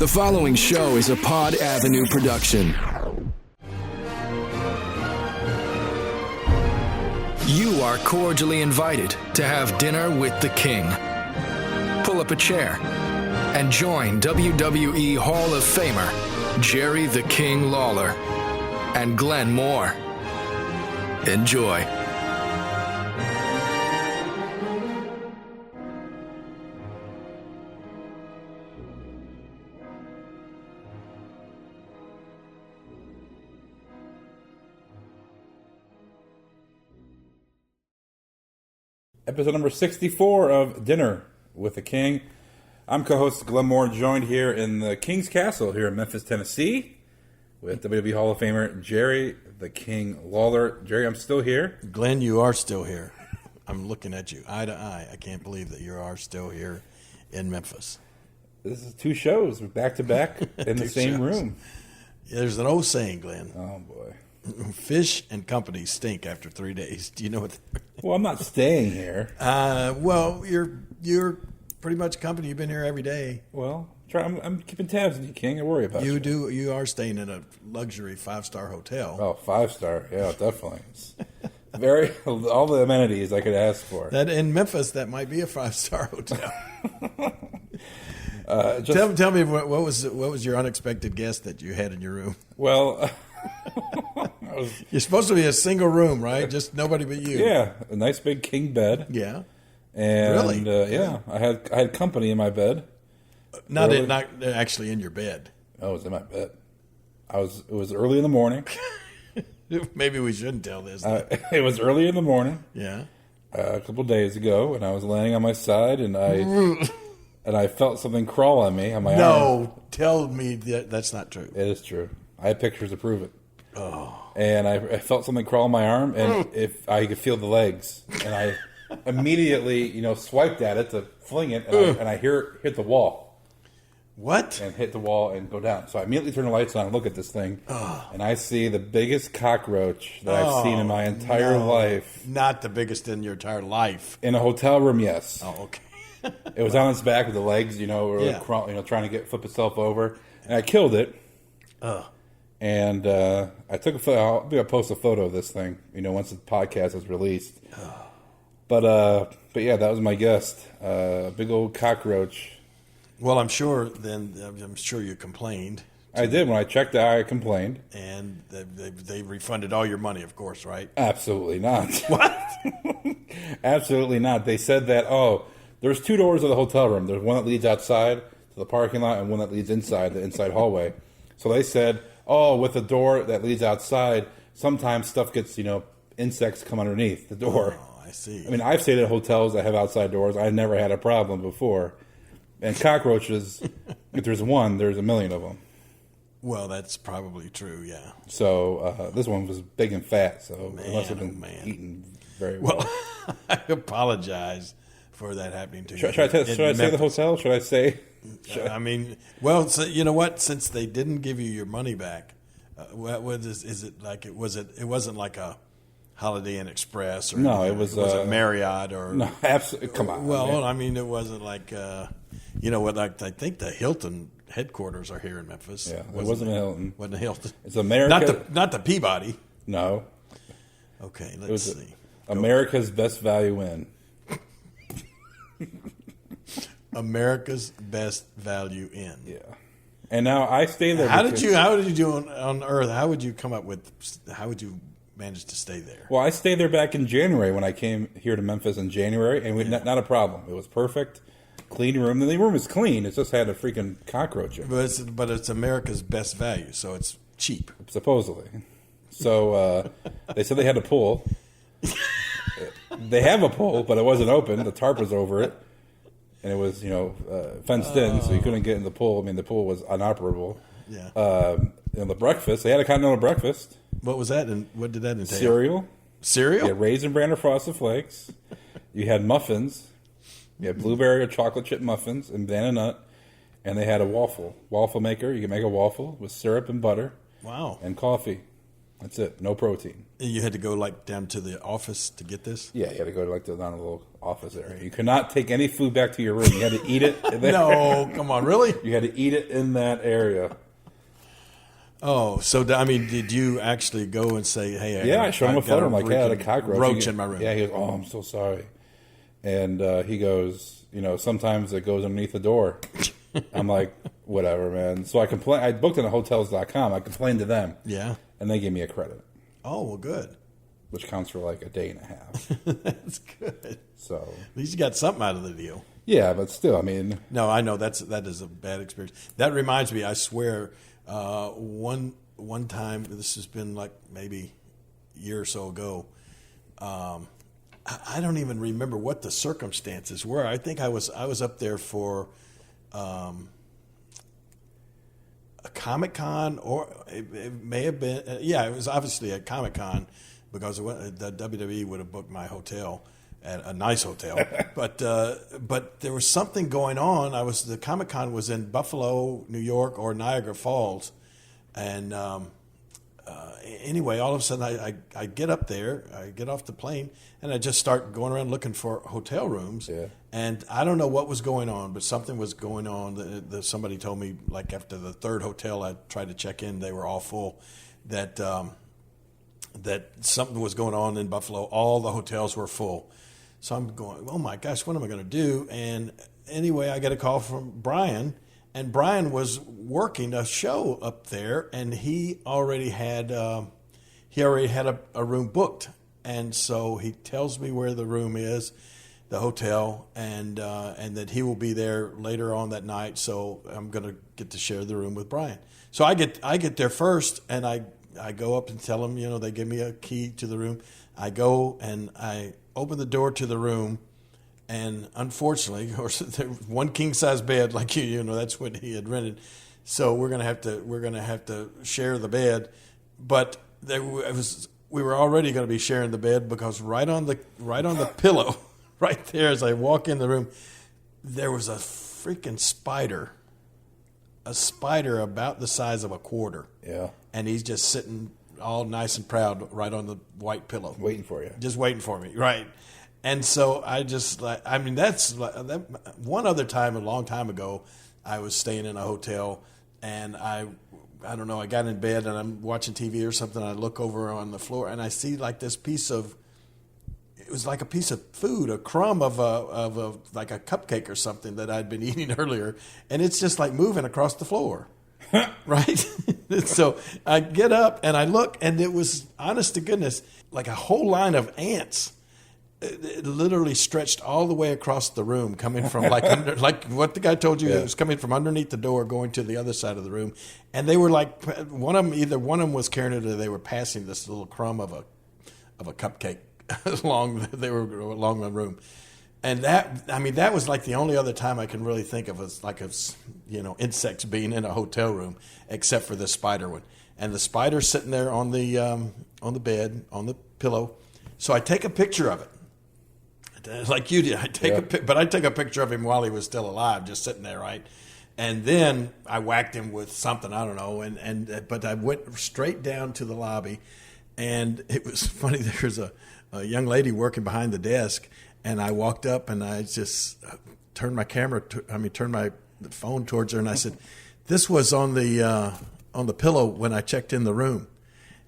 The following show is a Pod Avenue production. You are cordially invited to have dinner with the King. Pull up a chair and join WWE Hall of Famer Jerry the King Lawler and Glenn Moore. Enjoy. Episode number 64 of Dinner with the King. I'm co-host Glenn Moore, joined here in the King's Castle here in Memphis, Tennessee, with WWE Hall of Famer Jerry the King Lawler. Jerry, I'm still here. Glenn, you are still here. I'm looking at you eye to eye. I can't believe that you are still here in Memphis. This is two shows back to back in the same room. There's an old saying, Glenn. Oh boy. Fish and company stink after 3 days. Do you know what? Well, I'm not staying here. Well, you're pretty much company. You've been here every day. Well, I'm keeping tabs on you, King. I worry about you. You are staying in a luxury 5-star hotel. Oh, 5-star. Yeah, definitely. It's all the amenities I could ask for. That in Memphis, that might be a 5-star hotel. Tell me what was your unexpected guest that you had in your room? Well. You're supposed to be a single room, right? Just nobody but you. Yeah, a nice big king bed. Yeah, and really? Yeah, I had company in my bed. Not actually in your bed. Oh, it was in my bed. It was early in the morning. Maybe we shouldn't tell this. It was early in the morning. Yeah, a couple of days ago, and I was laying on my side, and I felt something crawl on me on my arm. No, tell me that's not true. It is true. I have pictures to prove it. Oh. And I felt something crawl on my arm, and if I could feel the legs, and I immediately, swiped at it to fling it, and I hear it hit the wall. What? And hit the wall and go down. So I immediately turn the lights on and look at this thing, and I see the biggest cockroach that I've seen in my entire life. Not the biggest in your entire life. In a hotel room, yes. Oh, okay. It was on its back with the legs, trying to flip itself over, and I killed it. And I took a photo. I'll post a photo of this thing, once the podcast is released. But yeah, that was my guest, a big old cockroach. Well, I'm sure you complained. I did. When I checked out, I complained. And they refunded all your money, of course, right? Absolutely not. What? Absolutely not. They said that, there's two doors of the hotel room. There's one that leads outside to the parking lot and one that leads inside, the inside hallway. So they said, with the door that leads outside, sometimes stuff gets, insects come underneath the door. Oh, I see. I mean, I've stayed at hotels that have outside doors. I've never had a problem before. And cockroaches, if there's one, there's a million of them. Well, that's probably true, yeah. So this one was big and fat, so it must have been eaten very well. Well, I apologize for that happening to you. Should I say the hotel? Should I say? So you know what? Since they didn't give you your money back, is it like it wasn't like a Holiday Inn Express or no? It was it Marriott or no? Absolutely, come on. Well, it wasn't like Like I think the Hilton headquarters are here in Memphis. Yeah, it wasn't a Hilton. Wasn't a Hilton. It's America. Not the Peabody. No. Okay, let's see. America's Best Value Inn. America's Best Value Inn. Yeah. And now I stay there. How did you do on Earth? How would you manage to stay there? Well, I stayed there back in January when I came here to Memphis in January, and not a problem. It was perfect. Clean room. The room is clean. It just had a freaking cockroach in it. But it's America's Best Value, so it's cheap. Supposedly. So they said they had a pool. They have a pool, but it wasn't open. The tarp was over it. And it was, fenced in, so you couldn't get in the pool. I mean, the pool was inoperable. Yeah. And the breakfast, they had a continental breakfast. What was that? And what did that entail? Cereal. Cereal? Yeah, Raisin Bran or Frosted Flakes. You had muffins. You had blueberry or chocolate chip muffins and banana nut. And they had a waffle maker. You can make a waffle with syrup and butter. Wow. And coffee. That's it. No protein. You had to go like down to the office to get this? Yeah, you had to go to like down a little office area. You could not take any food back to your room. You had to eat it there. No, come on, really? You had to eat it in that area. Oh, so I mean, did you actually go and say, "Hey"? I showed him a photo. I'm like, "Yeah, I had a cockroach roach in my room." Yeah, he goes, "Oh, I'm so sorry," and he goes, sometimes it goes underneath the door. I'm like, "Whatever, man." So I complain. I booked it on hotels.com. I complained to them. Yeah, and they gave me a credit. Oh, well, good. Which counts for like a day and a half. That's good. So at least you got something out of the deal. Yeah, but still, I mean, no, I know that is a bad experience. That reminds me, I swear, one time, this has been like maybe a year or so ago. I don't even remember what the circumstances were. I think I was up there for a Comic-Con, or it may have been, it was obviously a Comic-Con, because the WWE would have booked my hotel at a nice hotel. but there was something going on. The Comic-Con was in Buffalo, New York, or Niagara Falls. And anyway, all of a sudden I get up there, I get off the plane, and I just start going around looking for hotel rooms. Yeah. And I don't know what was going on, but something was going on. Somebody told me, like after the third hotel I tried to check in, they were all full, that something was going on in Buffalo. All the hotels were full. So I'm going, oh my gosh, what am I going to do? And anyway, I get a call from Brian. And Brian was working a show up there, and he already had a room booked. And so he tells me where the room is, the hotel, and that he will be there later on that night. So I'm going to get to share the room with Brian. So I get there first, and I go up and tell them, they give me a key to the room. I go and I open the door to the room. And unfortunately, of course, there was one king size bed, like that's what he had rented. So we're gonna have to share the bed. But we were already going to be sharing the bed, because right on the pillow, right there as I walk in the room, there was a freaking spider, about the size of a quarter. Yeah. And he's just sitting all nice and proud right on the white pillow, waiting for you, just waiting for me, right. And so that's one other time, a long time ago, I was staying in a hotel, and I don't know, I got in bed and I'm watching TV or something. I look over on the floor and I see like this it was like a piece of food, a crumb of like a cupcake or something that I'd been eating earlier. And it's just like moving across the floor. Right. So I get up and I look, and it was, honest to goodness, like a whole line of ants. It literally stretched all the way across the room, coming from like what the guy told you. Yeah. It was coming from underneath the door, going to the other side of the room, and they were like, one of them was carrying it, or they were passing this little crumb of a cupcake along the room, and that was like the only other time I can really think of as insects being in a hotel room, except for the spider one, and the spider sitting there on the bed, on the pillow. So I take a picture of it. Like you did, I take a picture of him while he was still alive, just sitting there, right? And then I whacked him with something, I don't know, but I went straight down to the lobby, and it was funny. There was a young lady working behind the desk, and I walked up and I just turned my phone towards her, and I said, "This was on the pillow when I checked in the room."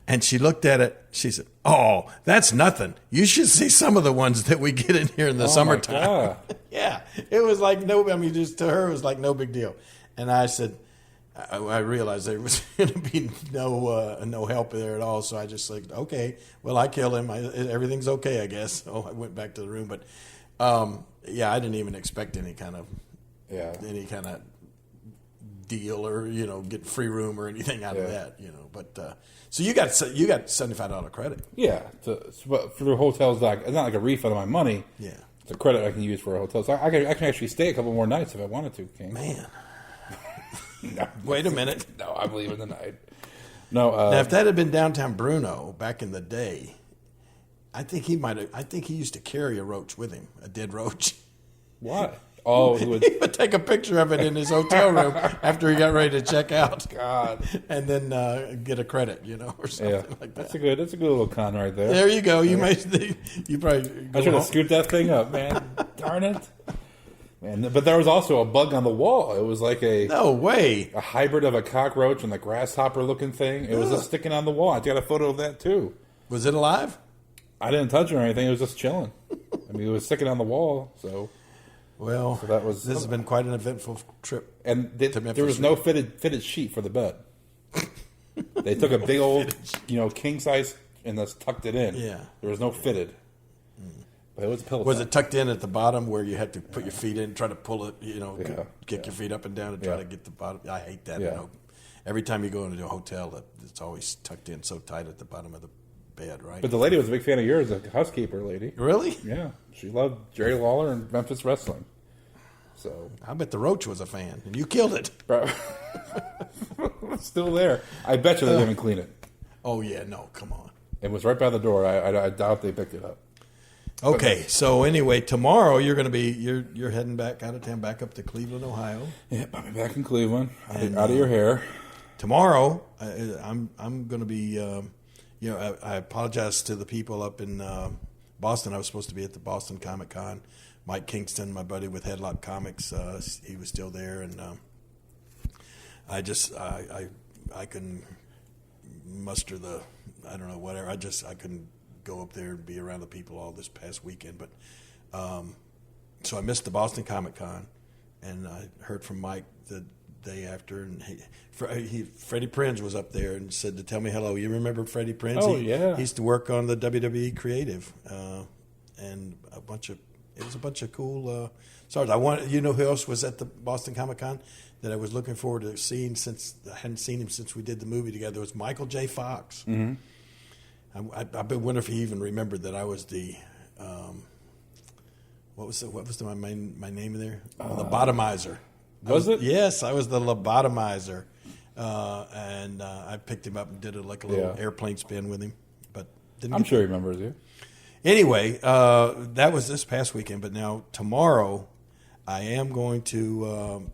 And she looked at it. She said, "Oh, that's nothing. You should see some of the ones that we get in here in the summertime." Yeah, it was like just to her, it was like no big deal. And I said, I realized there was going to be no help there at all. So I just said, "Okay, well, I killed him. Everything's okay, I guess." So I went back to the room, but I didn't even expect any kind of deal or get free room or anything out of that. But so you got $75 credit. Yeah, but for the hotels, it's not like a refund of my money. Yeah, it's a credit I can use for a hotel. So I can actually stay a couple more nights if I wanted to, King. Man, no, wait a minute. No, I'm leaving the night. No, now if that had been downtown Bruno back in the day, I think he used to carry a roach with him, a dead roach. Why? Oh, he would take a picture of it in his hotel room after he got ready to check out. God. And then get a credit, or something like that. That's a good little con right there. There you go. You probably. I should have scooped that thing up, man. Darn it. Man, but there was also a bug on the wall. It was like no way, a hybrid of a cockroach and the grasshopper looking thing. It was just sticking on the wall. I got a photo of that too. Was it alive? I didn't touch it or anything. It was just chilling. I mean, it was sticking on the wall. So that was. This has been quite an eventful trip. And there was no fitted sheet for the bed. They took a big old, king size and just tucked it in. Yeah, there was no fitted. But it was a pillow. Was it tucked in at the bottom where you had to put your feet in, try to pull it, kick your feet up and down and try to get the bottom? I hate that. Yeah. Every time you go into a hotel, it's always tucked in so tight at the bottom of the bed, right? But the lady was a big fan of yours, the housekeeper lady. Really? Yeah. She loved Jerry Lawler and Memphis wrestling. So I bet the roach was a fan, and you killed it. It's still there. I bet you they didn't clean it. Oh, yeah. No, come on. It was right by the door. I doubt they picked it up. Okay, so anyway, tomorrow you're going to be you're heading back out of town, back up to Cleveland, Ohio. Yeah, I'll be back in Cleveland. Out of your hair. Tomorrow, I'm going to be. I apologize to the people up in Boston. I was supposed to be at the Boston Comic Con. Mike Kingston, my buddy with Headlock Comics, he was still there, and I couldn't muster the whatever. I couldn't go up there and be around the people all this past weekend, but so I missed the Boston Comic Con, and I heard from Mike the day after, and Freddie Prinze was up there and said to tell me hello. You remember Freddie Prinze? Oh, He used to work on the WWE Creative, and it was a bunch of cool stars. Who else was at the Boston Comic Con that I was looking forward to seeing since I hadn't seen him since we did the movie together? It was Michael J. Fox. Mm-hmm. I wonder if he even remembered that I was the what was my name in there? Lobotomizer. Was it? Yes, I was the lobotomizer, and I picked him up and did a little airplane spin with him. But I'm sure he remembers you. Anyway, that was this past weekend. But now tomorrow, I am going to.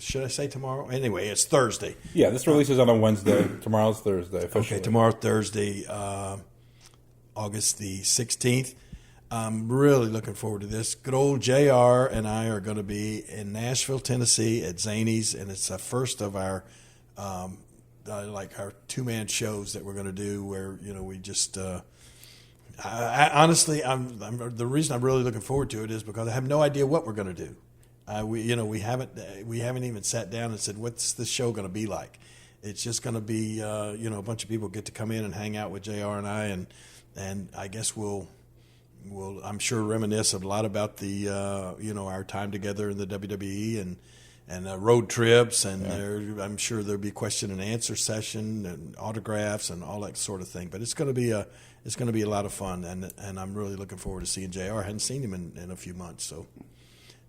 Should I say tomorrow? Anyway, it's Thursday. Yeah, this releases on a Wednesday. Tomorrow's Thursday. Officially. Okay, tomorrow Thursday, August the 16th. I'm really looking forward to this. Good old JR and I are going to be in Nashville, Tennessee at Zany's, and it's the first of our our two-man shows that we're going to do where we just. Honestly, the reason I'm really looking forward to it is because I have no idea what we're going to do. We haven't even sat down and said, what's this show going to be like? It's just going to be a bunch of people get to come in and hang out with JR and I, and I guess we'll I'm sure reminisce a lot about the our time together in the WWE and road trips, and I'm sure there'll be question and answer session and autographs and all that sort of thing. But it's going to be a lot of fun, and I'm really looking forward to seeing JR. I hadn't seen him in a few months, so.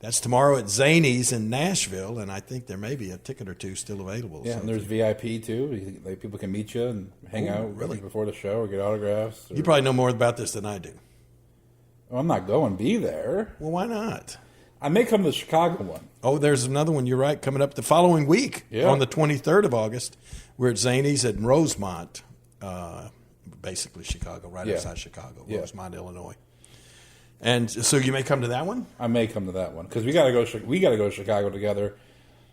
That's tomorrow at Zany's in Nashville, and I think there may be a ticket or two still available. Yeah, and there's VIP too. People can meet you and hang out before the show or get autographs. You probably know more about this than I do. Well, I'm not going to be there. Well, why not? I may come to the Chicago one. Oh, there's another one. You're right. Coming up the following week on the 23rd of August. We're at Zany's at Rosemont, basically Chicago, right outside Chicago, Rosemont, Illinois. And so you may come to that one? I may come to that one because we got to go to Chicago together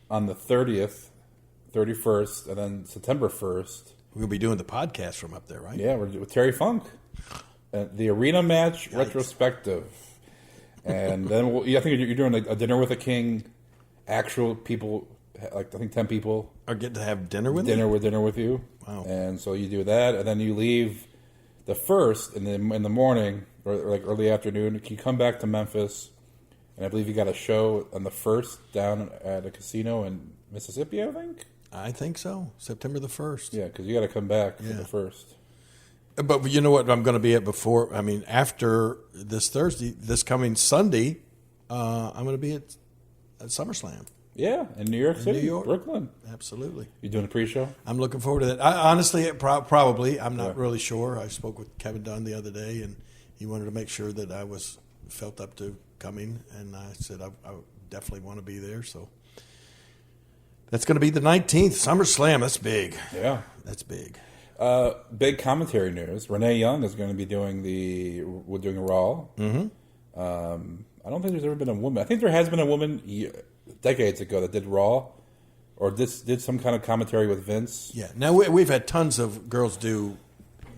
on the 30th, 31st, and then September 1st. We're going to be doing the podcast from up there, right? Yeah, we're with Terry Funk. The arena match retrospective. And then I think you're doing a dinner with a king. Actual people, like I think 10 people. Are getting to have dinner with dinner with you. Wow. And so you do that, and then you leave the 1st in the morning or like early afternoon. You come back to Memphis, and I believe you got a show on the 1st down at a casino in Mississippi, I think. I think so. September the 1st. Yeah, because you got to come back for the 1st. But you know what I'm going to be at before? I mean, after this Thursday, this coming Sunday, I'm going to be at SummerSlam. Yeah, in New York City, New York. Brooklyn. Absolutely. You doing a pre-show? I'm looking forward to that. Honestly, probably. I'm not really sure. I spoke with Kevin Dunn the other day, and he wanted to make sure that I was felt up to coming, and I said I definitely want to be there. So that's going to be the 19th SummerSlam. That's big. Yeah, that's big. Big commentary news. Renee Young is going to be doing a Raw. Mm-hmm. I don't think there's ever been a woman. I think there has been a woman decades ago that did Raw, or did some kind of commentary with Vince. Yeah. Now we've had tons of girls do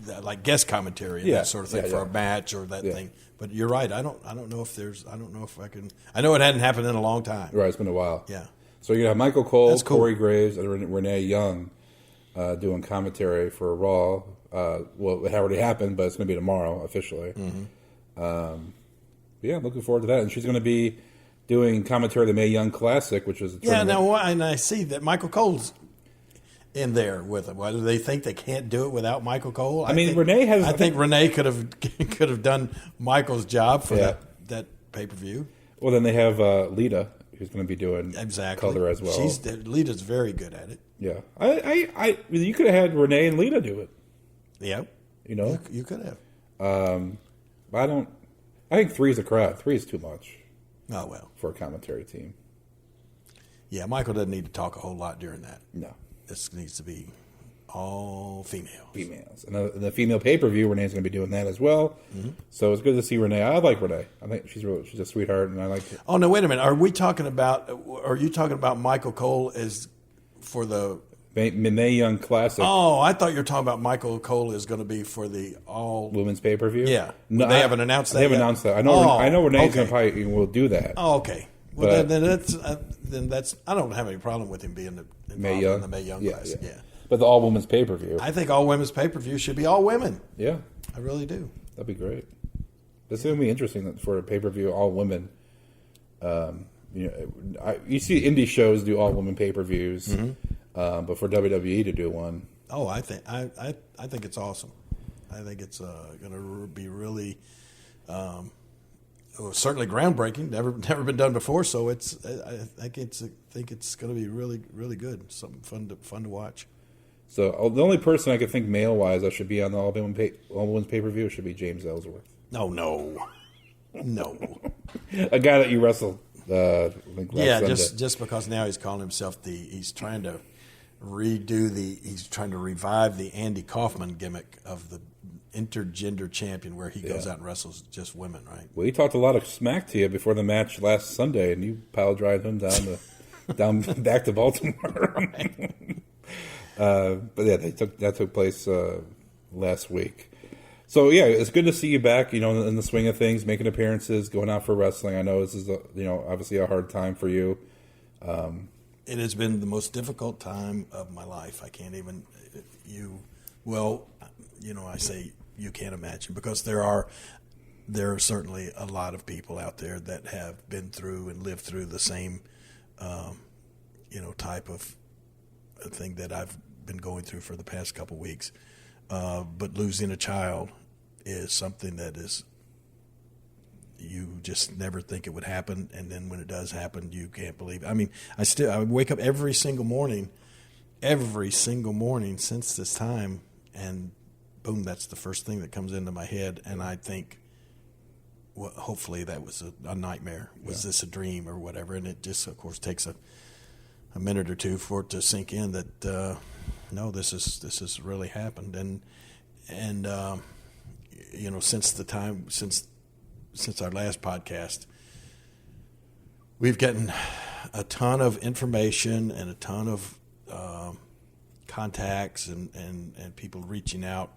that, like guest commentary and that sort of thing for a match or that thing. But you're right. I don't know if I can. I know it hadn't happened in a long time. Right. It's been a while. Yeah. So you're gonna have Michael Cole, That's cool. Corey Graves, and Renee Young doing commentary for Raw. Well, it already happened, but it's gonna be tomorrow officially. Mm-hmm. Yeah, looking forward to that. And she's going to be doing commentary of the Mae Young Classic, which is a tournament. And I see that Michael Cole's in there with them. Whether they think they can't do it without Michael Cole, I think Renee could have done Michael's job for that pay-per-view. Well, then they have Lita, who's going to be doing color as well. Lita's very good at it. Yeah, you could have had Renee and Lita do it. Yeah, you could have. I think 3 is a crowd. 3 is too much. Oh, well. For a commentary team. Yeah, Michael doesn't need to talk a whole lot during that. No. This needs to be all females. And the female pay-per-view, Renee's going to be doing that as well. Mm-hmm. So it's good to see Renee. I like Renee. I think she's a sweetheart, and I like it. Oh, no, wait a minute. Are you talking about Michael Cole as for the Mae Young Classic? Oh, I thought you were talking about Michael Cole is going to be for the all women's pay-per-view. Yeah, no, they haven't announced that. They haven't announced that. I know Renee's going to probably will do that. Oh, okay. Well, then that's I don't have any problem with him being involved in the Mae Young Classic. Yeah. But the all women's pay-per-view. I think all women's pay-per-view should be all women. Yeah, I really do. That'd be great. This is going to be interesting for a pay-per-view all women. You see indie shows do all women pay-per-views. Mm-hmm. But for WWE to do one, I think it's awesome. I think it's going to be really, certainly groundbreaking. Never been done before. So I think it's going to be really, really good. Something fun to watch. So the only person I could think male wise that should be on the all women's pay per view should be James Ellsworth. Oh no, a guy that you wrestled. Sunday. just because now he's calling himself he's trying to revive the Andy Kaufman gimmick of the intergender champion where he goes out and wrestles just women, right? Well, he talked a lot of smack to you before the match last Sunday, and you pile drive him down back to Baltimore. But yeah, that took place last week. So yeah, it's good to see you back. In the swing of things, making appearances, going out for wrestling. I know this is obviously a hard time for you. It has been the most difficult time of my life. I can't even I say you can't imagine, because there are certainly a lot of people out there that have been through and lived through the same type of thing that I've been going through for the past couple of weeks. But losing a child is something that is, you just never think it would happen, and then when it does happen, you can't believe it. I mean, I wake up every single morning since this time, and boom, that's the first thing that comes into my head, and I think, well, hopefully that was a nightmare. Was this a dream or whatever? And it just, of course, takes a minute or two for it to sink in that no, this has really happened, and since our last podcast, we've gotten a ton of information and a ton of contacts and people reaching out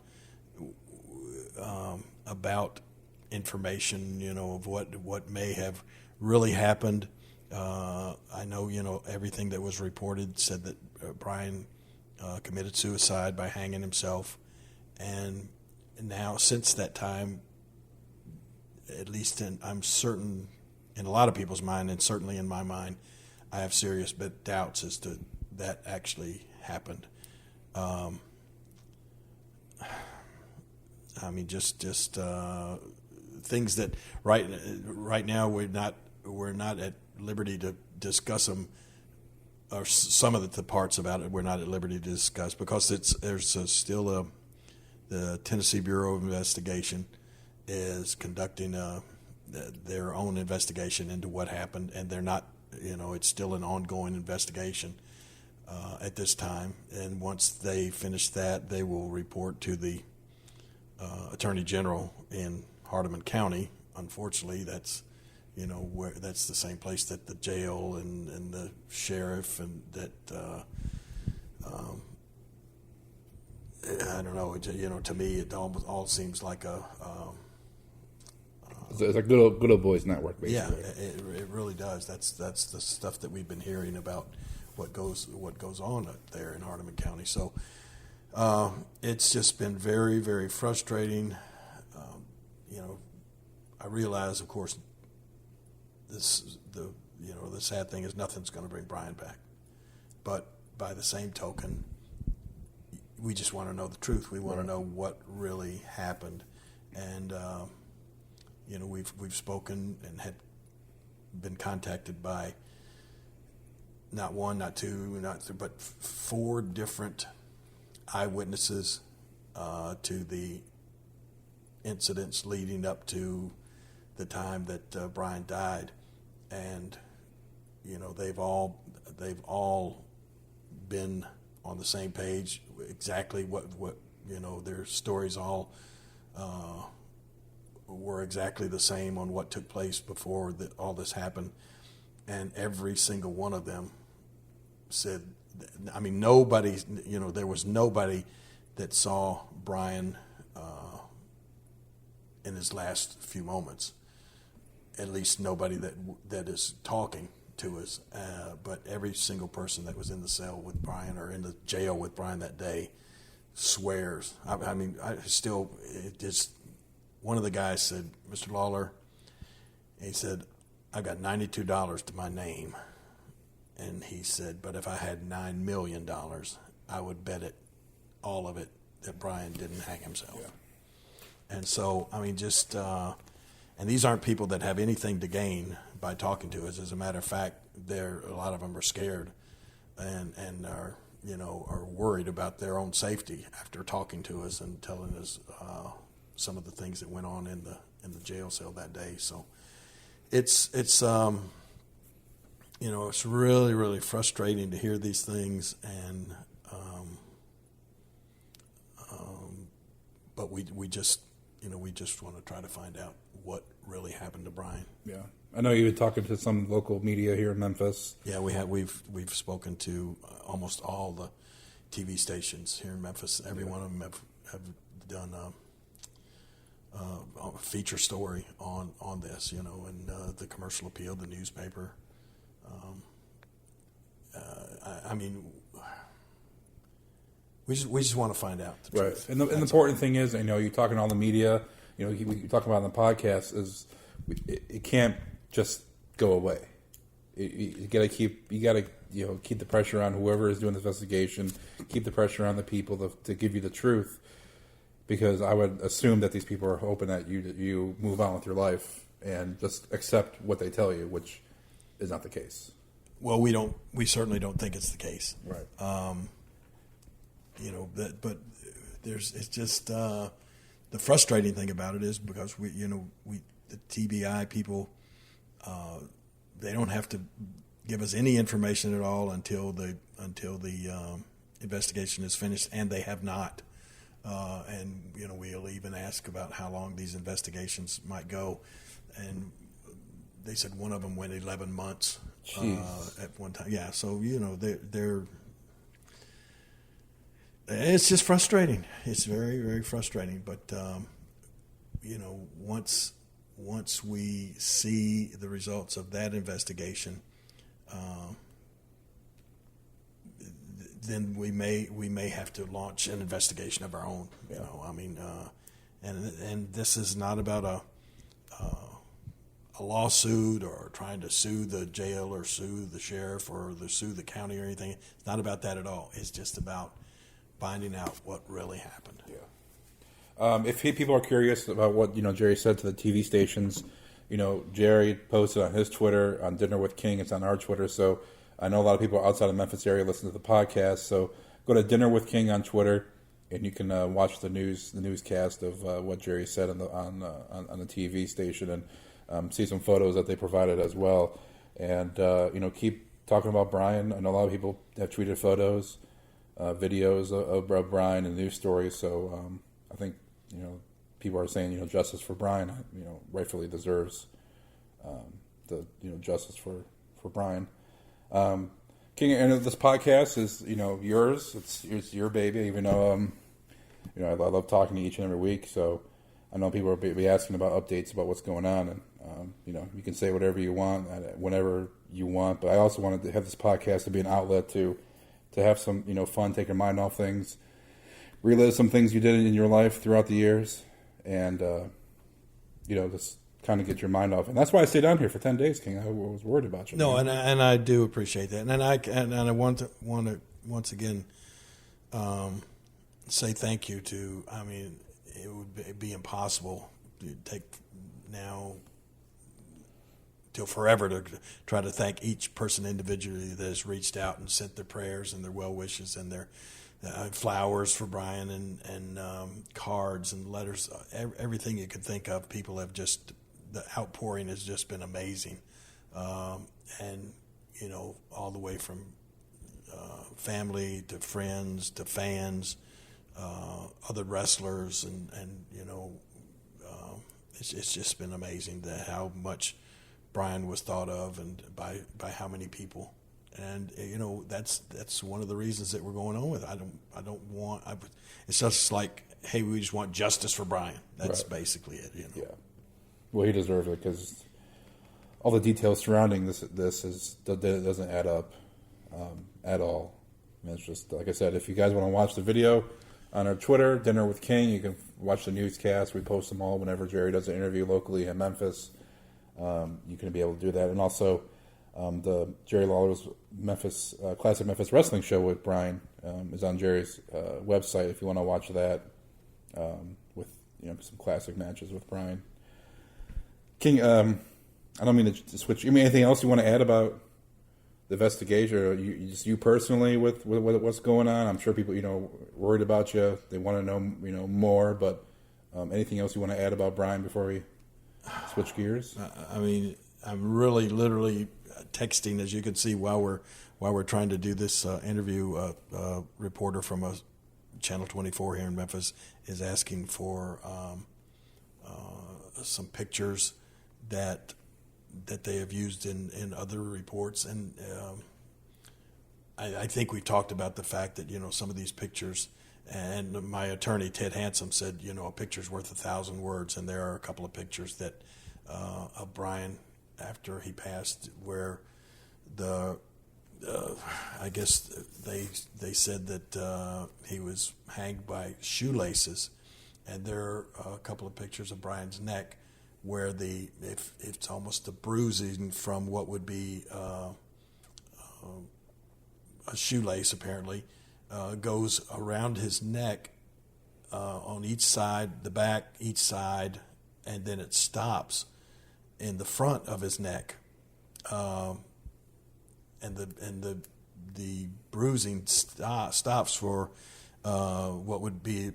about information, of what may have really happened. I know, everything that was reported said that Brian committed suicide by hanging himself, and now since that time, at least I'm certain in a lot of people's mind, and certainly in my mind, I have serious doubts as to that actually happened. I mean, just things that right now we're not at liberty to discuss them, or some of the parts about it we're not at liberty to discuss, because there's still the Tennessee Bureau of Investigation is conducting their own investigation into what happened, and they're not, it's still an ongoing investigation at this time. And once they finish that, they will report to the Attorney General in Hardeman County. Unfortunately, that's that's the same place that the jail and the sheriff and that I don't know. To me, it all seems like it's a good old boys network, basically. Yeah, it really does. That's the stuff that we've been hearing about what goes on up there in Hardeman County. So it's just been very, very frustrating. I realize, of course, the sad thing is nothing's going to bring Brian back, but by the same token, we just want to know the truth. We want to know what really happened, and we've spoken and had been contacted by not one, not two, not three, but 4 different eyewitnesses to the incidents leading up to the time that Brian died, and they've all been on the same page, exactly what their stories all were exactly the same on what took place before all this happened, and every single one of them said, nobody, there was nobody that saw Brian in his last few moments. At least nobody that is talking to us. But every single person that was in the cell with Brian or in the jail with Brian that day swears. One of the guys said, Mr. Lawler, he said, I've got $92 to my name. And he said, but if I had $9 million, I would bet it, all of it, that Brian didn't hang himself. Yeah. And so, and these aren't people that have anything to gain by talking to us. As a matter of fact, a lot of them are scared and are worried about their own safety after talking to us and telling us some of the things that went on in the jail cell that day. So it's really, really frustrating to hear these things, and but we just want to try to find out what really happened to Brian. Yeah, I know you've been talking to some local media here in Memphis. Yeah, we've spoken to almost all the TV stations here in Memphis. Every one of them have done a feature story on this, and the Commercial Appeal, the newspaper. We just want to find out the truth. And the important thing is, you're talking to all the media. We talk about on the podcast is it can't just go away. You got to keep the pressure on whoever is doing the investigation. Keep the pressure on the people to give you the truth, because I would assume that these people are hoping that you move on with your life and just accept what they tell you, which is not the case. Well, we certainly don't think it's the case. Right. But it's just the frustrating thing about it is because the TBI people, they don't have to give us any information at all until the investigation is finished, and they have not. And we'll even ask about how long these investigations might go, and they said one of them went 11 months at one time. Yeah, so they're it's just frustrating. It's very, very frustrating. But once we see the results of that investigation, then we may have to launch an investigation of our own. And this is not about a lawsuit or trying to sue the jail or sue the sheriff or sue the county or anything. It's not about that at all. It's just about finding out what really happened. Yeah. If people are curious about what Jerry said to the TV stations, Jerry posted on his Twitter on Dinner with King. It's on our Twitter. So I know a lot of people outside of the Memphis area listen to the podcast. So go to Dinner with King on Twitter, and you can watch the newscast of what Jerry said on the TV station. And see some photos that they provided as well. And, keep talking about Brian. I know a lot of people have tweeted photos, videos of Brian and news stories. So I think, people are saying, justice for Brian, rightfully deserves the justice for Brian. King, and this podcast is yours. It's your baby. Even though I love talking to you each and every week. So I know people will be asking about updates about what's going on, and you can say whatever you want whenever you want. But I also wanted to have this podcast to be an outlet to have some fun, take your mind off things, relive some things you did in your life throughout the years, and just kind of get your mind off. And that's why I stayed down here for 10 days, King. I was worried about you. No, and I do appreciate that. And I want to once again say thank you to. I mean, it would be impossible to take now till forever to try to thank each person individually that has reached out and sent their prayers and their well wishes and their flowers for Brian and cards and letters. Everything you could think of, people have just. The outpouring has just been amazing, and all the way from family to friends to fans, other wrestlers, and it's just been amazing how much Brian was thought of and by how many people, and that's one of the reasons that we're going on with it. I don't want. It's just like, hey, we just want justice for Brian. That's right. Basically it. Yeah. Well, he deserves it because all the details surrounding this doesn't add up at all. And it's just, like I said, if you guys want to watch the video on our Twitter, Dinner with King, you can watch the newscast. We post them all whenever Jerry does an interview locally in Memphis. You can be able to do that. And also the Jerry Lawler's Memphis Classic Memphis Wrestling Show with Brian is on Jerry's website if you want to watch that with some classic matches with Brian. King, I don't mean to switch. You mean anything else you want to add about the investigation, or you personally with what's going on? I'm sure people, worried about you. They want to know, more. But anything else you want to add about Brian before we switch gears? I mean, I'm really, literally texting, as you can see, while we're trying to do this interview. A reporter from Channel 24 here in Memphis is asking for some pictures that they have used in other reports, and I think we talked about the fact that some of these pictures, and my attorney Ted Handsome said a picture's worth 1,000 words, and there are a couple of pictures that of Brian after he passed where I guess they said that he was hanged by shoelaces, and there are a couple of pictures of Brian's neck where if it's almost the bruising from what would be a shoelace apparently goes around his neck on each side, the back, each side, and then it stops in the front of his neck, and the bruising stops for what would be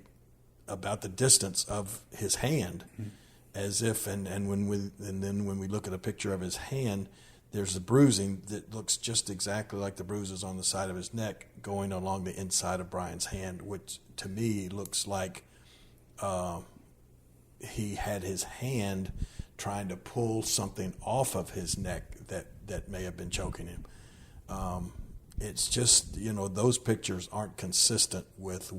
about the distance of his hand. Mm-hmm. As if, and then when we look at a picture of his hand, there's a bruising that looks just exactly like the bruises on the side of his neck going along the inside of Brian's hand, which to me looks like he had his hand trying to pull something off of his neck that may have been choking him. It's just, those pictures aren't consistent with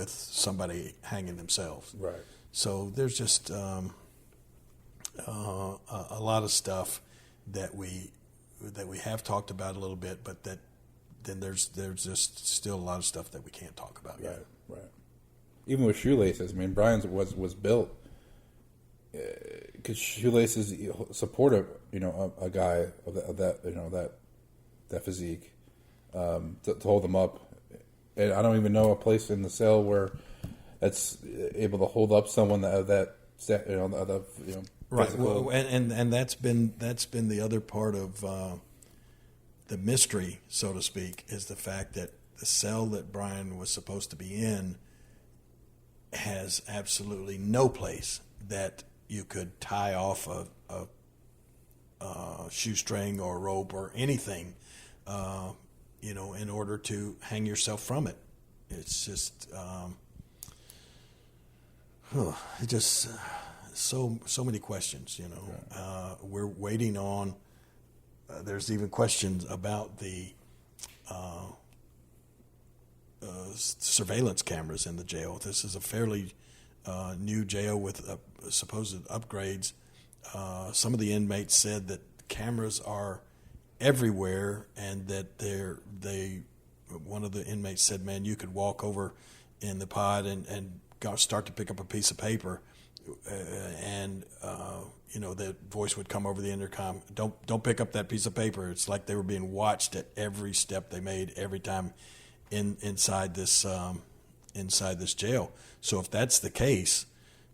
somebody hanging themselves. Right. So there's just a lot of stuff that we have talked about a little bit, but then there's just still a lot of stuff that we can't talk about yet. Right. Even with shoelaces, I mean, Brian's was built because shoelaces support a guy of that physique to hold them up, and I don't even know a place in the cell where that's able to hold up someone that right. Well, and that's been the other part of the mystery, so to speak, is the fact that the cell that Brian was supposed to be in has absolutely no place that you could tie off a shoestring or rope or anything, in order to hang yourself from it. It's just, so many questions. We're waiting on. There's even questions about the surveillance cameras in the jail. This is a fairly new jail with supposed upgrades. Some of the inmates said that cameras are everywhere, and that one of the inmates said, "Man, you could walk over in the pod and start to pick up a piece of paper, and the voice would come over the intercom. Don't pick up that piece of paper." It's like they were being watched at every step they made, every time inside this jail. So if that's the case,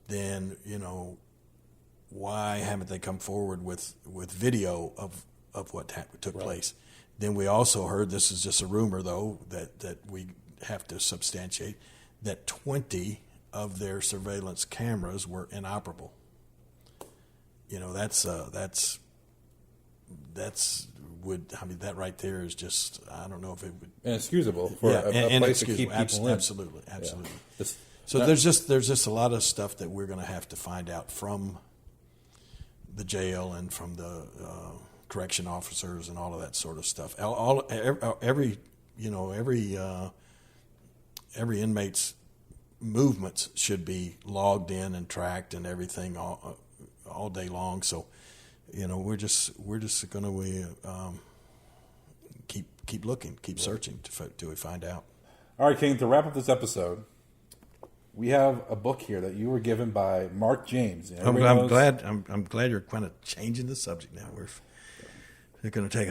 then why haven't they come forward with video of what took place? Then we also heard, this is just a rumor though, that we have to substantiate, that 20 of their surveillance cameras were inoperable. That right there is just, I don't know if it would, inexcusable for a place to keep people in. Absolutely. Yeah. So there's just a lot of stuff that we're going to have to find out from the jail and from the correction officers and all of that sort of stuff. Every inmate's movements should be logged in and tracked and everything all day long. So, we're just going to keep looking, keep searching till we find out. All right, King. To wrap up this episode, we have a book here that you were given by Mark James. I'm glad you're kind of changing the subject now. We're going to take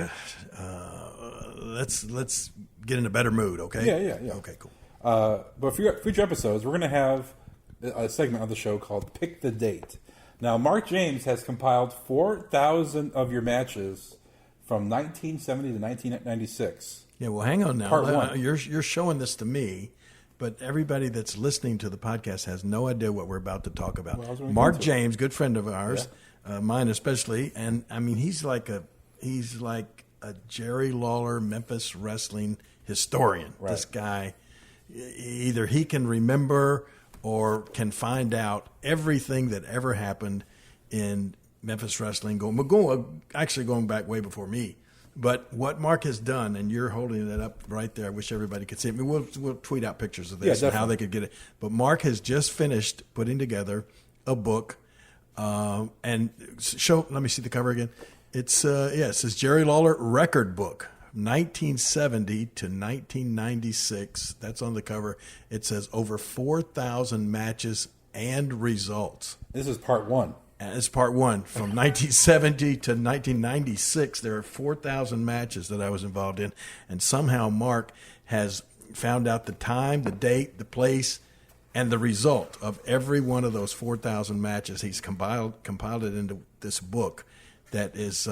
let's get in a better mood, okay? Yeah. Okay, cool. But for future episodes, we're going to have a segment of the show called Pick the Date. Now, Mark James has compiled 4,000 of your matches from 1970 to 1996. Yeah, well, hang on now. Part one. You're showing this to me, but everybody that's listening to the podcast has no idea what we're about to talk about. Well, Mark James, good friend of ours, mine especially, and I mean he's like a Jerry Lawler Memphis wrestling historian. Right. This guy, either he can remember or can find out everything that ever happened in Memphis wrestling, going back way before me. But what Mark has done, and you're holding it up right there. I wish everybody could see it. I mean, we'll tweet out pictures of this and how they could get it. But Mark has just finished putting together a book, and let me see the cover again. It says Jerry Lawler Record Book, 1970 to 1996. That's on the cover. It says over 4,000 matches and results. This is part one. And it's part one. From 1970 to 1996, there are 4,000 matches that I was involved in. And somehow Mark has found out the time, the date, the place, and the result of every one of those 4,000 matches. He's compiled it into this book that is,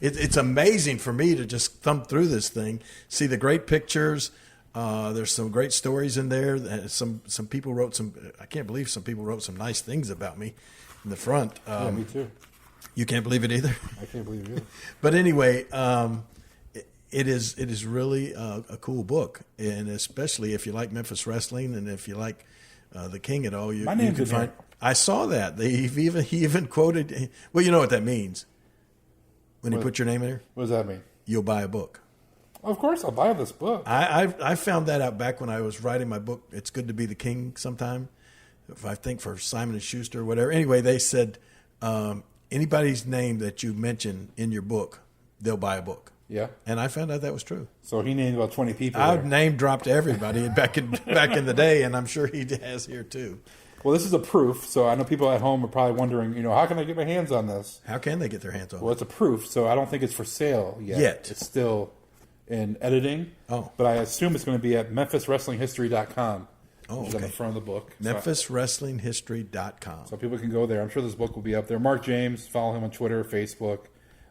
it's amazing for me to just thumb through this thing, see the great pictures. There's some great stories in there. Some people wrote I can't believe some people wrote some nice things about me in the front. Me too. You can't believe it either? I can't believe it either. But anyway, it is really a cool book, and especially if you like Memphis wrestling and if you like the King at all, you can find. I saw that. He even quoted. Well, you know what that means when you put your name in there. What does that mean? You'll buy a book. Of course, I'll buy this book. I found that out back when I was writing my book. It's Good to Be the King. Sometime, I think for Simon and Schuster or whatever. Anyway, they said anybody's name that you mention in your book, they'll buy a book. Yeah, and I found out that was true. So he named about 20 people. I name dropped everybody back in the day, and I'm sure he has here too. Well, this is a proof, so I know people at home are probably wondering, how can I get my hands on this? How can they get their hands on it? Well, it's a proof, so I don't think it's for sale yet. It's still in editing. Oh. But I assume it's going to be at MemphisWrestlingHistory.com. Oh, which is on the front of the book. MemphisWrestlingHistory.com. So people can go there. I'm sure this book will be up there. Mark James, follow him on Twitter, Facebook,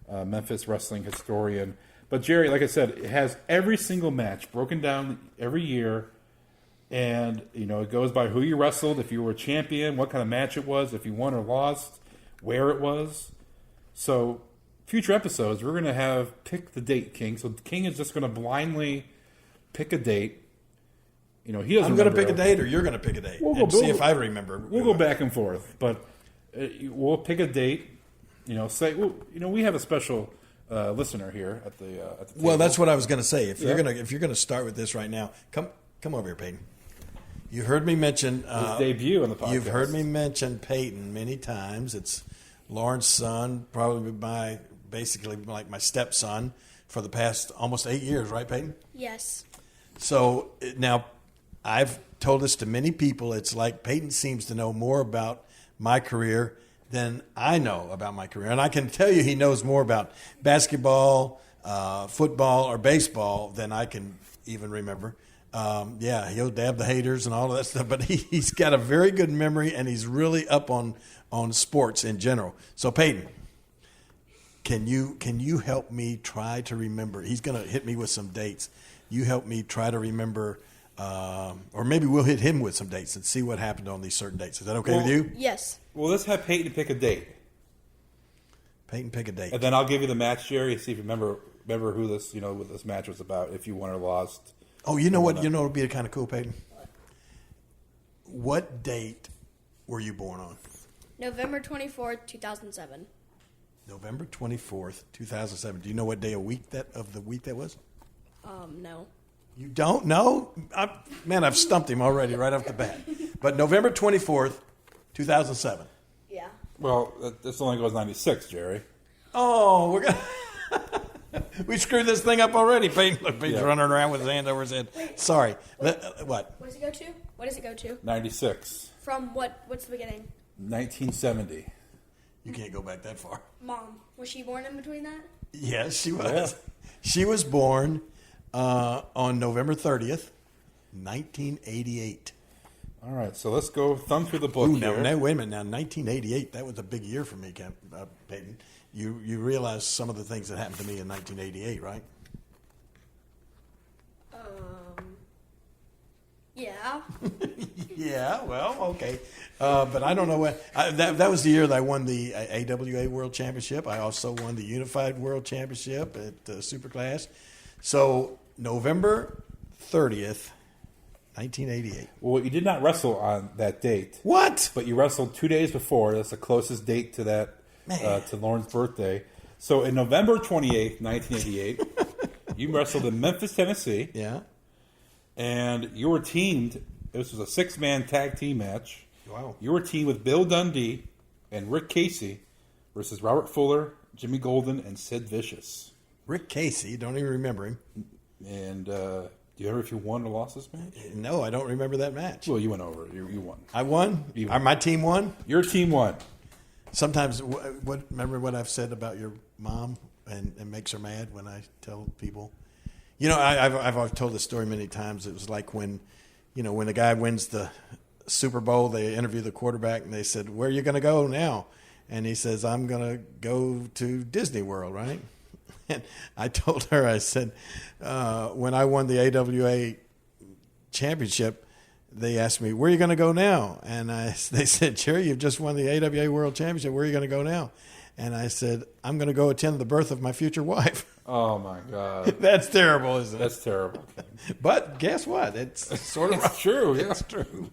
Memphis Wrestling Historian. But Jerry, like I said, it has every single match broken down every year, And, it goes by who you wrestled, if you were a champion, what kind of match it was, if you won or lost, where it was. So, future episodes, we're going to have Pick the Date, King. So, King is just going to blindly pick a date. He doesn't I'm going to pick a date, or you're going to pick a date. See if I remember. We'll go back and forth. But we'll pick a date. Say, we have a special listener here at the table. Well, that's what I was going to say. If you're going to start with this right now, come over here, Peyton. You heard me mention his debut on the podcast. You've heard me mention Peyton many times. It's Lauren's son, probably basically like my stepson for the past almost 8 years, right, Peyton? Yes. So now, I've told this to many people. It's like Peyton seems to know more about my career than I know about my career, and I can tell you he knows more about basketball, football, or baseball than I can even remember. He'll dab the haters and all of that stuff, but he's got a very good memory, and he's really up on sports in general. So, Peyton, can you help me try to remember? He's going to hit me with some dates. You help me try to remember, or maybe we'll hit him with some dates and see what happened on these certain dates. Is that okay with you? Yes. Well, let's have Peyton pick a date. Peyton, pick a date. And then I'll give you the match, Jerry, see if you remember who this, what this match was about, if you won or lost. Oh, you know what? You know what would be kind of cool, Peyton? What date were you born on? November 24th, 2007. November 24th, 2007. Do you know what day of the week that was? No. You don't know? I've stumped him already right off the bat. But November 24th, 2007. Yeah. Well, this only goes 96, Jerry. Oh, we're going to... We screwed this thing up already. Peyton, look, Peyton's running around with his hand over his head. Sorry. What? What does it go to? What does it go to? 96. From what? What's the beginning? 1970. You can't go back that far. Mom, was she born in between that? Yes, she was. Yeah. She was born on November 30th, 1988. All right, so let's go thumb through the book here. Now, wait a minute. Now, 1988, that was a big year for me, Peyton. You realize some of the things that happened to me in 1988, right? Yeah. Yeah, well, okay. But I don't know what... That was the year that I won the AWA World Championship. I also won the Unified World Championship at Superclass. So, November 30th, 1988. Well, you did not wrestle on that date. What? But you wrestled 2 days before. That's the closest date to that, to Lauren's birthday. So, in November 28th, 1988, you wrestled in Memphis, Tennessee. Yeah. And you were teamed. This was a 6-man tag team match. Wow. You were teamed with Bill Dundee and Rick Casey versus Robert Fuller, Jimmy Golden, and Sid Vicious. Rick Casey, don't even remember him. And do you remember if you won or lost this match? No, I don't remember that match. Well, you went over. You won. I won? You won. My team won? Your team won. Sometimes, remember what I've said about your mom and makes her mad when I tell people? You know, I've told this story many times. It was like when the guy wins the Super Bowl, they interview the quarterback and they said, "Where are you going to go now?" And he says, "I'm going to go to Disney World," right? And I told her, I said, when I won the AWA championship, they asked me, "Where are you going to go now?" And they said, "Jerry, you've just won the AWA World Championship. Where are you going to go now?" And I said, "I'm going to go attend the birth of my future wife." Oh, my God. That's terrible, isn't it? That's terrible. But guess what? It's sort of true. Yeah. It's true.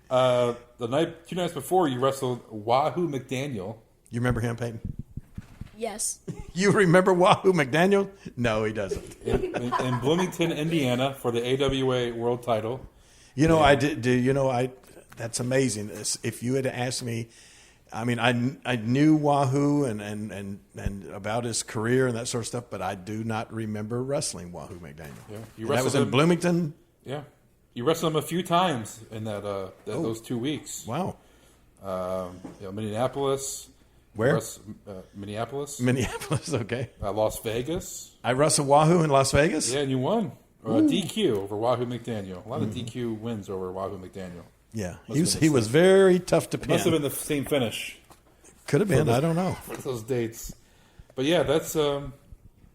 The 2 nights before, you wrestled Wahoo McDaniel. You remember him, Peyton? Yes. You remember Wahoo McDaniel? No, he doesn't. In Bloomington, Indiana, for the AWA World Title. You know, I did. That's amazing. If you had asked me, I mean, I knew Wahoo and about his career and that sort of stuff, but I do not remember wrestling Wahoo McDaniel. Yeah, that was in Bloomington. Yeah, you wrestled him a few times in those 2 weeks. Wow. Minneapolis. Where? Minneapolis. Minneapolis. Okay. Las Vegas. I wrestled Wahoo in Las Vegas. Yeah, and you won. DQ over Wahoo McDaniel. A lot of DQ wins over Wahoo McDaniel. Yeah, he was very tough to pin. Must have been the same finish. Could have been. I don't know. For those dates. But yeah, that's so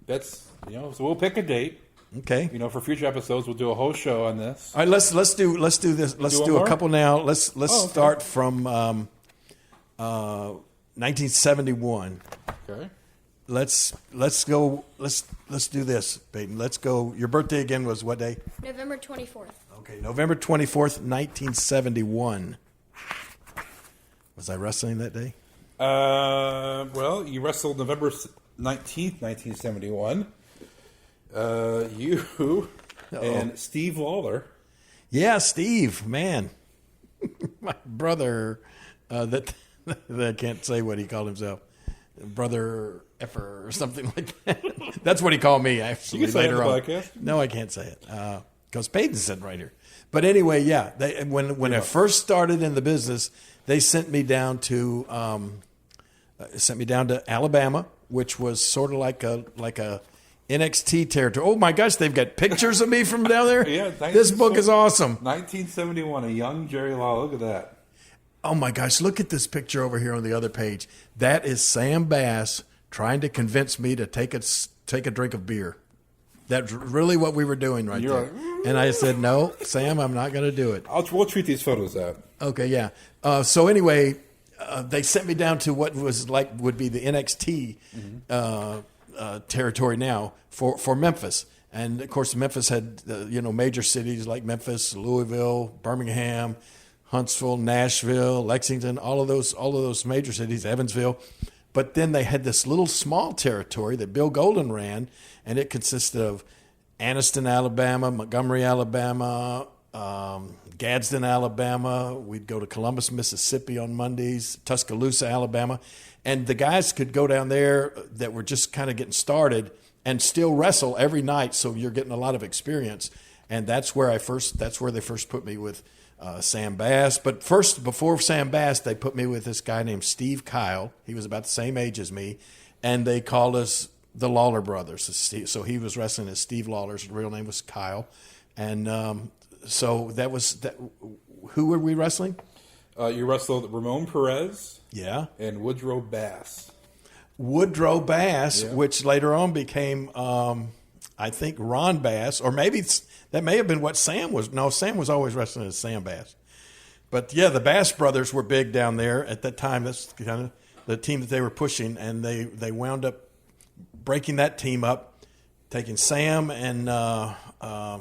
we'll pick a date. Okay. For future episodes, we'll do a whole show on this. All right, let's do this. Let's do a couple now. Let's start from 1971. Okay. Let's go. Let's do this, Peyton. Let's go. Your birthday again was what day? November 24th. Okay, November 24th, 1971. Was I wrestling that day? Well, you wrestled November 19th, 1971. You and Steve Lawler. Yeah, Steve, man. My brother, that I can't say what he called himself. Brother Effer or something like that. That's what he called me, actually, you can say later it on on. the podcast. No, I can't say it. Because Peyton's sitting right here. But anyway, yeah, when I first started in the business, they sent me down to Alabama, which was sort of like a NXT territory. Oh my gosh, they've got pictures of me from down there. Yeah, this book is awesome. 1971, a young Jerry Lawler. Look at that. Oh my gosh, look at this picture over here on the other page. That is Sam Bass trying to convince me to take a drink of beer. That's really what we were doing right there. And I said, no, Sam, I'm not going to do it. We'll treat these photos out. Okay, yeah. So anyway, they sent me down to what would be the NXT territory now for Memphis. And, of course, Memphis had, major cities like Memphis, Louisville, Birmingham, Huntsville, Nashville, Lexington, all of those major cities, Evansville. But then they had this little small territory that Bill Golden ran, and it consisted of Anniston, Alabama, Montgomery, Alabama, Gadsden, Alabama. We'd go to Columbus, Mississippi on Mondays, Tuscaloosa, Alabama. And the guys could go down there that were just kind of getting started and still wrestle every night, so you're getting a lot of experience. And that's where they first put me with Sam Bass. But first, before Sam Bass, they put me with this guy named Steve Kyle. He was about the same age as me, and they called us the Lawler brothers. So he was wrestling as Steve Lawler. His real name was Kyle. And so that was that. Who were we wrestling? You wrestled Ramon Perez. Yeah. And Woodrow Bass. Woodrow Bass, which later on became, I think, Ron Bass, or maybe that may have been what Sam was. No, Sam was always wrestling as Sam Bass. But, yeah, the Bass brothers were big down there at that time. That's kind of the team that they were pushing, and they wound up breaking that team up, taking Sam and I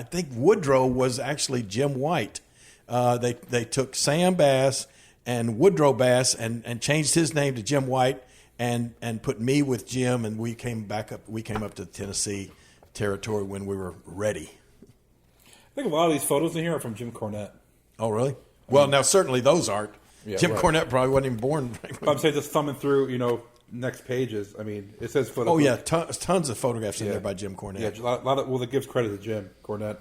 think Woodrow was actually Jim White. They took Sam Bass and Woodrow Bass and changed his name to Jim White and put me with Jim, and we came up to the Tennessee territory when we were ready. I think a lot of these photos in here are from Jim Cornette. Oh, really? Well, now certainly those aren't. Yeah, Jim right. Cornette probably wasn't even born. I'm saying just thumbing through, next pages. I mean, it says photos. Oh, yeah, tons of photographs in there by Jim Cornette. Yeah, a lot of, that gives credit to Jim Cornette.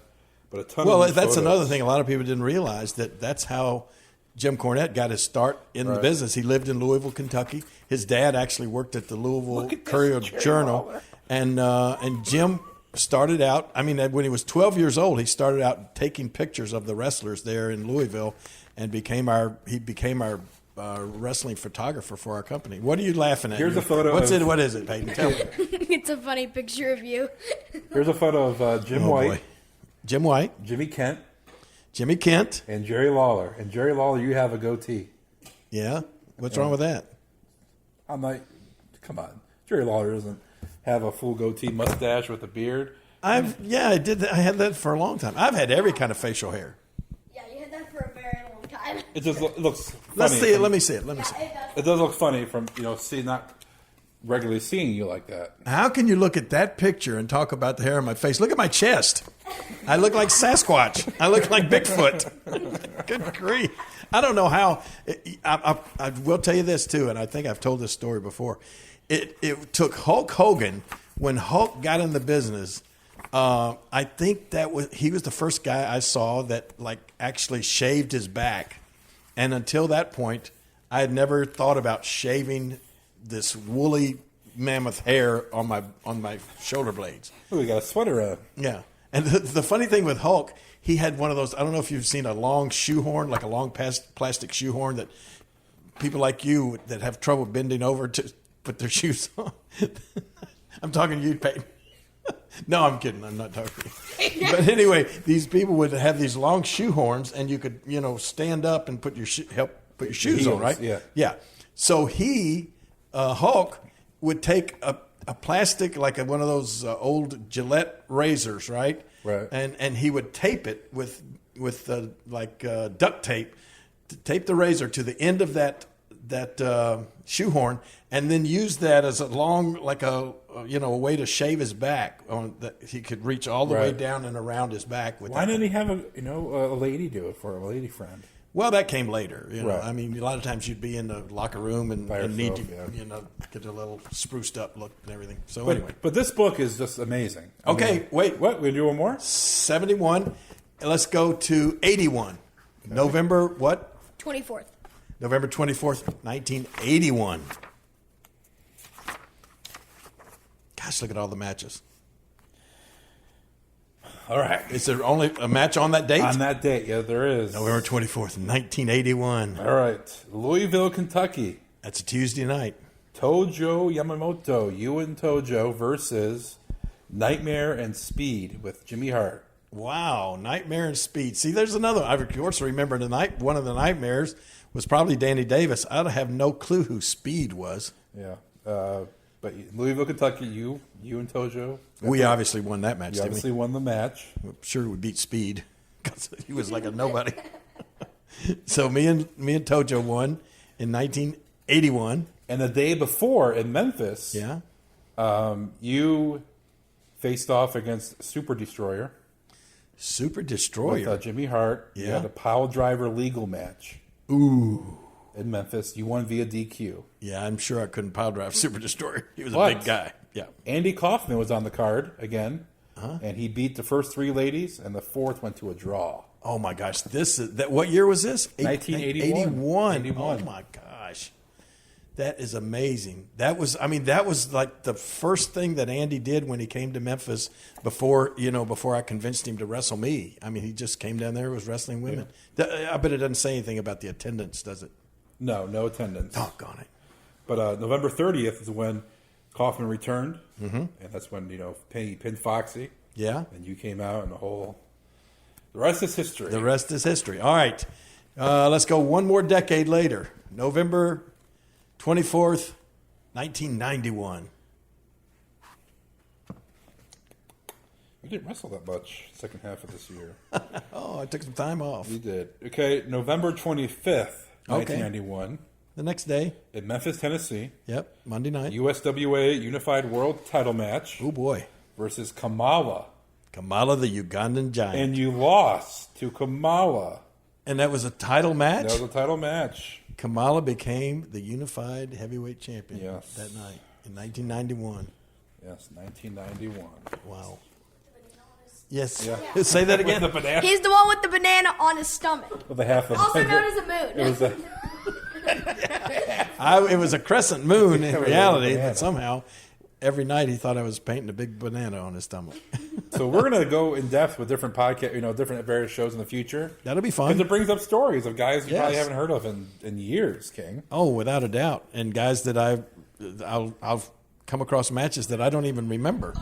But a ton Well, of that's photos. another thing. A lot of people didn't realize that's how Jim Cornette got his start in the business. He lived in Louisville, Kentucky. His dad actually worked at the Louisville Courier-Journal. And Jim started out, when he was 12 years old, he started out taking pictures of the wrestlers there in Louisville and became our wrestling photographer for our company. What are you laughing at? Here's a photo. What is it, Peyton? Tell me. It's a funny picture of you. Here's a photo of Jim White. Boy. Jim White. Jimmy Kent. And Jerry Lawler. And Jerry Lawler, you have a goatee. Yeah? What's wrong with that? I'm like, come on. Jerry Lawler doesn't have a full goatee mustache with a beard. I did that. I had that for a long time. I've had every kind of facial hair. Yeah, you had that for a very long time. It just looks funny. Let's see it. Let me see it. It does look funny from, not regularly seeing you like that. How can you look at that picture and talk about the hair on my face? Look at my chest. I look like Sasquatch. I look like Bigfoot. Good grief. I don't know how. I will tell you this, too, and I think I've told this story before. It took Hulk Hogan, when Hulk got in the business, I think he was the first guy I saw that actually shaved his back. And until that point, I had never thought about shaving this woolly mammoth hair on my shoulder blades. Oh, we got a sweater on. Yeah. And the funny thing with Hulk, he had one of those, I don't know if you've seen a long shoehorn, like a long plastic shoehorn that people like you that have trouble bending over to put their shoes on. I'm talking to you, Peyton. No, I'm kidding. I'm not talking. But anyway, these people would have these long shoe horns, and you could, stand up and help put your shoes on, right? Yeah. Yeah. So Hulk, would take a plastic, like one of those old Gillette razors, right? Right. And he would tape it with duct tape, to tape the razor to the end of that shoehorn, and then use that as a long, like a way to shave his back. That he could reach all the way down and around his back. Why didn't he have a lady do it for a lady friend? Well, that came later. Right. I mean, a lot of times you'd be in the locker room and need to, yeah. Get a little spruced up look and everything. So anyway, but this book is just amazing. Wait. What? We do one more? 71. Let's go to 81. Okay. November what? 24th. November 24th, 1981. Gosh, look at all the matches. All right. Is there only a match on that date? On that date, yeah, there is. November 24th, 1981. All right. Louisville, Kentucky. That's a Tuesday night. Tojo Yamamoto, Ewan Tojo versus Nightmare and Speed with Jimmy Hart. Wow, Nightmare and Speed. See, there's another. I, of course, remember one of the Nightmares was probably Danny Davis. I'd have no clue who Speed was. Yeah. But Louisville, Kentucky, you and Tojo. We obviously won that match, You obviously won the match. I'm sure we beat Speed because he was like a nobody. So me and Tojo won in 1981. And the day before in Memphis, you faced off against Super Destroyer. Super Destroyer? With Jimmy Hart. Yeah. You had a pile driver legal match. Ooh. In Memphis. You won via DQ. Yeah, I'm sure I couldn't pile drive Super Destroyer. He was a big guy. Yeah. Andy Kaufman was on the card again, and he beat the first three ladies, and the fourth went to a draw. Oh my gosh! What year was this? 1981. 81. Oh my gosh, that is amazing. That was like the first thing that Andy did when he came to Memphis before I convinced him to wrestle me. I mean, he just came down there, was wrestling women. Yeah. I bet it doesn't say anything about the attendance, does it? No attendance. Doggone it. But November 30th is when Kaufman returned, and that's when he pinned Foxy. Yeah, and you came out, and the rest is history. The rest is history. All right, let's go one more decade later. November 24th, 1991. You didn't wrestle that much second half of this year. Oh, I took some time off. You did. Okay, November 25th, 1991. The next day. In Memphis, Tennessee. Yep, Monday night. USWA Unified World Title Match. Oh, boy. Versus Kamala. Kamala, the Ugandan Giant. And you lost to Kamala. And that was a title match? That was a title match. Kamala became the Unified Heavyweight Champion that night in 1991. Yes, 1991. Wow. Yes. Yeah. Say that again. The banana. He's the one with the banana on his stomach. With the half of Also known as a moon. It was it was a crescent moon in reality, but somehow every night he thought I was painting a big banana on his stomach. So we're going to go in depth with different podcast, different various shows in the future. That'll be fun. Because it brings up stories of guys you probably haven't heard of in years, King. Oh, without a doubt. And guys that I'll come across matches that I don't even remember.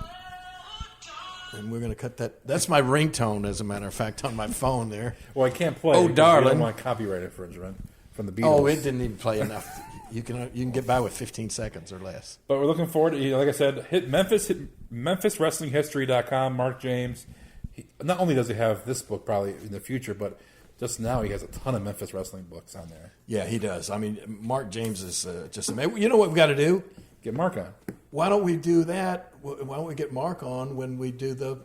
And we're going to cut that. That's my ringtone, as a matter of fact, on my phone there. Well, I can't play. Oh, darling. I don't want copyright infringement from the Beatles. Oh, it didn't even play enough. You can get by with 15 seconds or less. But we're looking forward to, like I said, hit MemphisWrestlingHistory.com. Mark James. Not only does he have this book probably in the future, but just now he has a ton of Memphis wrestling books on there. Yeah, he does. I mean, Mark James is just amazing. You know what we've got to do? Get Mark on. Why don't we do that? Why don't we get Mark on when we do the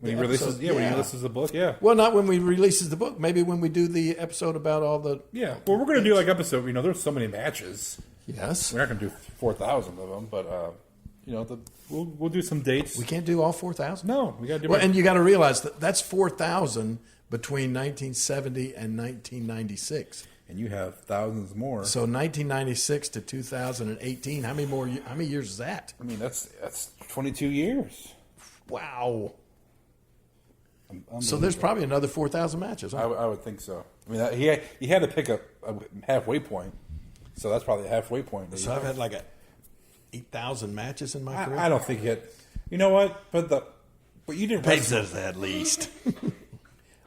when he releases? Yeah, when he releases the book. Yeah. Well, not when we releases the book. Maybe when we do the episode about all the. Yeah. Well, we're going to do like episode. There's so many matches. Yes. We're not going to do 4,000 of them, but we'll do some dates. We can't do all 4,000. No, we got to do. Well, and you got to realize that's 4,000 between 1970 and 1996. And you have thousands more. So 1996 to 2018. How many years is that? I mean, that's 22 years. Wow. So there's probably another 4,000 matches. Huh? I would think so. I mean, he had to pick a halfway point. So that's probably a halfway point. So I've had like 8,000 matches in my career. I don't think he had. You know what? But you didn't Peyton wrestle. says at least.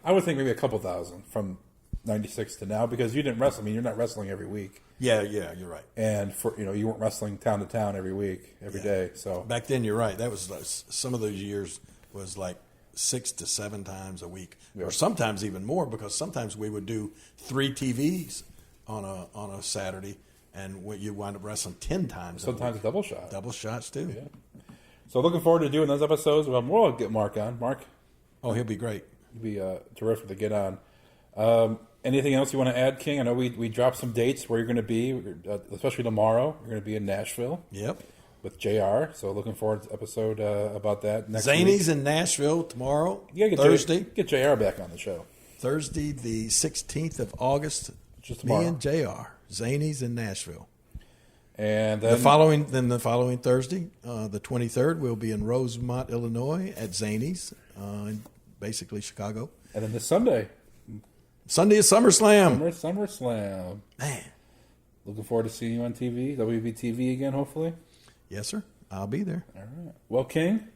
I would think maybe a couple thousand from 96 to now because you didn't wrestle. I mean, you're not wrestling every week. Yeah, you're right. And you weren't wrestling town to town every week, every day. So back then, you're right. That was some of those years was like 6 to 7 times a week, or sometimes even more because sometimes we would do 3 TVs on a Saturday, and you wind up wrestling 10 times. Sometimes a double shot. Double shots too. Yeah. So looking forward to doing those episodes. Well, we'll get Mark on. Mark, oh, he'll be great. He'll be terrific to get on. Anything else you want to add, King? I know we dropped some dates where you're going to be, especially tomorrow. You're going to be in Nashville. Yep. With JR. So looking forward to an episode about that next Zanies week. in Nashville tomorrow. You gotta Thursday. Get JR back on the show. Thursday, the 16th of August. Just tomorrow. Me and JR. Zanies in Nashville. And then the following Thursday, the 23rd, we'll be in Rosemont, Illinois at Zanies, in basically Chicago. And then this Sunday is SummerSlam. SummerSlam. Man. Looking forward to seeing you on TV, WBTV again, hopefully. Yes, sir. I'll be there. All right. Well, King,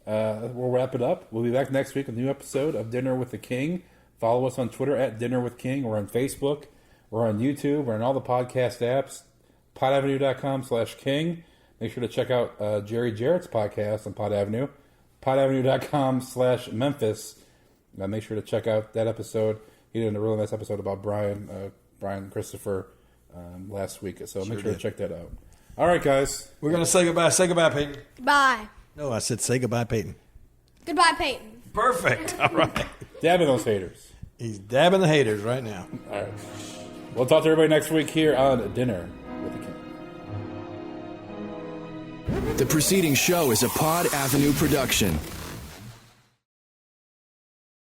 we'll wrap it up. We'll be back next week with a new episode of Dinner with the King. Follow us on Twitter at Dinner with King. We're on Facebook. We're on YouTube. We're on all the podcast apps. PodAvenue.com/King. Make sure to check out Jerry Jarrett's podcast on Pod Avenue. PodAvenue.com/Memphis. Make sure to check out that episode. He did a really nice episode about Brian Christopher last week. So make sure to check that out. All right, guys. We're going to say goodbye. Say goodbye, Peyton. Bye. No, I said say goodbye, Peyton. Goodbye, Peyton. Perfect. All right. Dabbing those haters. He's dabbing the haters right now. All right. We'll talk to everybody next week here on Dinner with the King. The preceding show is a Pod Avenue production.